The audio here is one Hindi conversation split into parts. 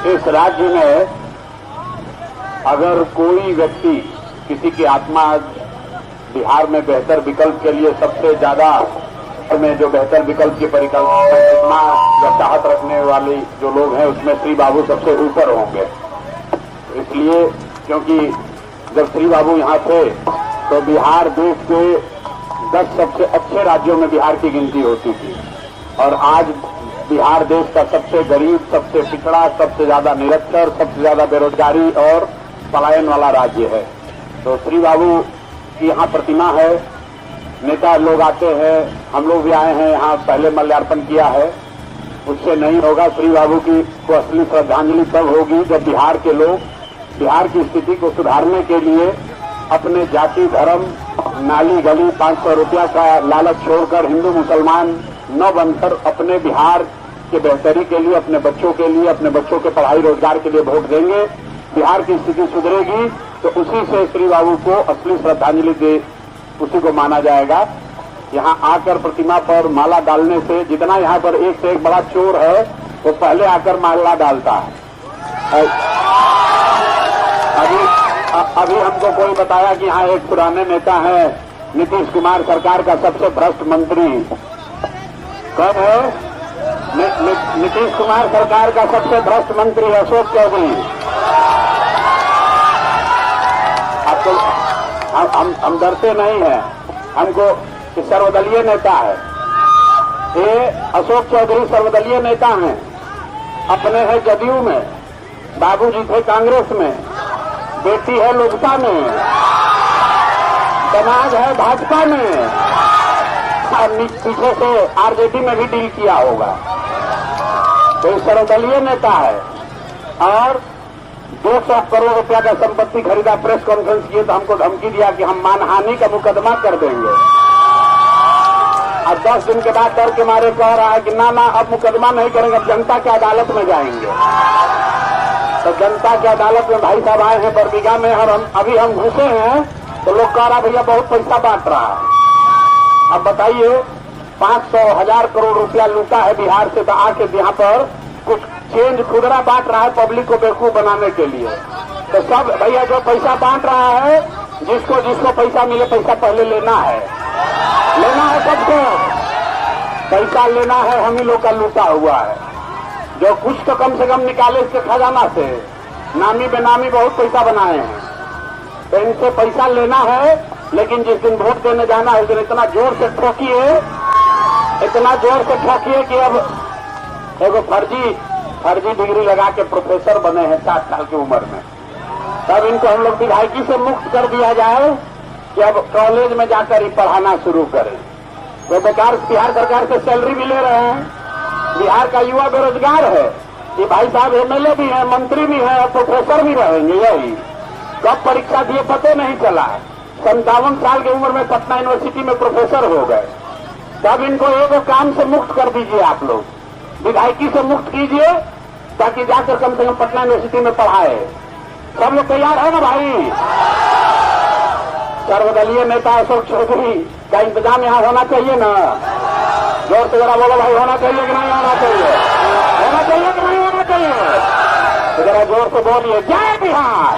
इस राज्य में अगर कोई व्यक्ति किसी की आत्मा बिहार में बेहतर विकल्प के लिए सबसे ज्यादा में जो बेहतर विकल्प की परिकल्पना या चाहत रखने वाले जो लोग हैं उसमें श्री बाबू सबसे ऊपर होंगे। इसलिए क्योंकि जब श्री बाबू यहाँ थे तो बिहार देश के 10 सबसे अच्छे राज्यों में बिहार की गिनती होती थी और आज बिहार देश का सबसे गरीब, सबसे पिछड़ा, सबसे ज्यादा निरक्षर, सबसे ज्यादा बेरोजगारी और पलायन वाला राज्य है। तो श्री बाबू की यहाँ प्रतिमा है, नेता लोग आते हैं, हम लोग भी आए हैं यहाँ, पहले माल्यार्पण किया है। उससे नहीं होगा, श्री बाबू की को असली श्रद्धांजलि तब होगी जब बिहार के लोग बिहार की स्थिति को सुधारने के लिए अपने जाति, धर्म, नाली गली 500 रुपया का लालच छोड़कर हिंदू मुसलमान न बनकर अपने बिहार के बेहतरी के लिए, अपने बच्चों के लिए, अपने बच्चों के पढ़ाई रोजगार के लिए वोट देंगे। बिहार की स्थिति सुधरेगी तो उसी से श्री बाबू को असली श्रद्धांजलि दे, उसी को माना जाएगा। यहाँ आकर प्रतिमा पर माला डालने से, जितना यहाँ पर एक से एक बड़ा चोर है वो पहले आकर माला डालता है। अभी हमको कोई बताया कि यहाँ एक पुराने नेता है, नीतीश कुमार सरकार का सबसे भ्रष्ट मंत्री। कौन है? नीतीश कुमार सरकार का सबसे भ्रष्ट मंत्री अशोक चौधरी। आपको हम डरते नहीं हैं, हमको सर्वदलीय नेता है ये। अशोक चौधरी सर्वदलीय नेता हैं, अपने है जदयू में, बाबूजी थे कांग्रेस में, बेटी है लोजपा में, समाज है भाजपा में और पीछे से आरजेडी में भी डील किया होगा। तो सर्वदलीय नेता है और 200 करोड़ रुपया का संपत्ति खरीदा। प्रेस कॉन्फ्रेंस किए तो हमको धमकी दिया कि हम मानहानि का मुकदमा कर देंगे। अब 10 दिन के बाद डर के मारे कह रहा है कि ना अब मुकदमा नहीं करेंगे, अब जनता की अदालत में जाएंगे। तो जनता की अदालत में भाई साहब आए हैं बरबीघा में और अभी हम घुसे हैं तो लोग कह रहा भैया बहुत पैसा बांट रहा है। अब बताइए 500,000 करोड़ रुपया लूटा है बिहार से, तो आके यहाँ पर कुछ चेंज खुदरा बांट रहा है पब्लिक को बेवकूफ बनाने के लिए। तो सब भैया जो पैसा बांट रहा है, जिसको जिसको पैसा मिले पैसा पहले लेना है सबको। पैसा लेना है, हम ही लोग का लूटा हुआ है। जो कुछ तो कम से कम निकाले इसके खजाना से, नामी बेनामी बहुत पैसा बनाए हैं, तो इनसे पैसा लेना है। लेकिन जिस दिन वोट देने जाना है उस दिन इतना जोर से ठोकिए कि अब एगो फर्जी डिग्री लगा के प्रोफेसर बने हैं 60 साल की उम्र में। तब इनको हम लोग विधायकी से मुक्त कर दिया जाए कि अब कॉलेज में जाकर ही पढ़ाना शुरू करें। तो बेकार बिहार सरकार से सैलरी भी ले रहे हैं। बिहार का युवा बेरोजगार है, ये भाई साहब एमएलए भी है, मंत्री भी है और प्रोफेसर भी रहेंगे। यही कब परीक्षा दिए पता नहीं चला। 57 साल की उम्र में पटना यूनिवर्सिटी में प्रोफेसर हो गए। तब इनको एक काम से मुक्त कर दीजिए, आप लोग विधायकी से मुक्त कीजिए ताकि जाकर कम से कम पटना यूनिवर्सिटी में पढ़ाए। सब लोग तैयार है ना भाई? सर्वदलीय नेता अशोक चौधरी का इंतजाम यहाँ होना चाहिए ना? जोर से जरा बोलो भाई, होना चाहिए कि नहीं होना चाहिए? होना चाहिए कि नहीं होना चाहिए? तो जरा जोर से बोलिए जय बिहार।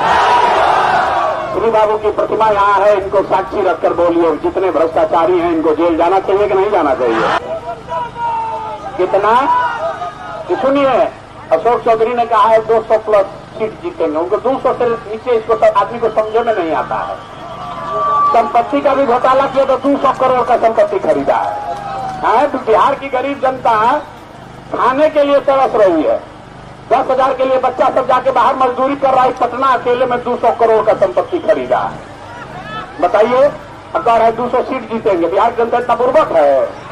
श्री बाबू की प्रतिमा यहाँ है, इनको साक्षी रखकर बोलिए जितने भ्रष्टाचारी हैं इनको जेल जाना चाहिए कि नहीं जाना चाहिए? कितना सुनिए, अशोक चौधरी ने कहा है 200 प्लस सीट जीतेंगे। उनको 200 से नीचे इसको आदमी को समझे में नहीं आता है। संपत्ति का भी घोटाला किया तो 200 करोड़ का संपत्ति खरीदा है। तो बिहार की गरीब जनता खाने के लिए तरस रही है। 10,000 के लिए बच्चा सब जाके बाहर मजदूरी कर रहा है। पटना अकेले में 200 करोड़ का संपत्ति खरीदा है। बताइए, अगर है 200 सीट जीतेंगे। बिहार की जनता इतना बुर्बक है?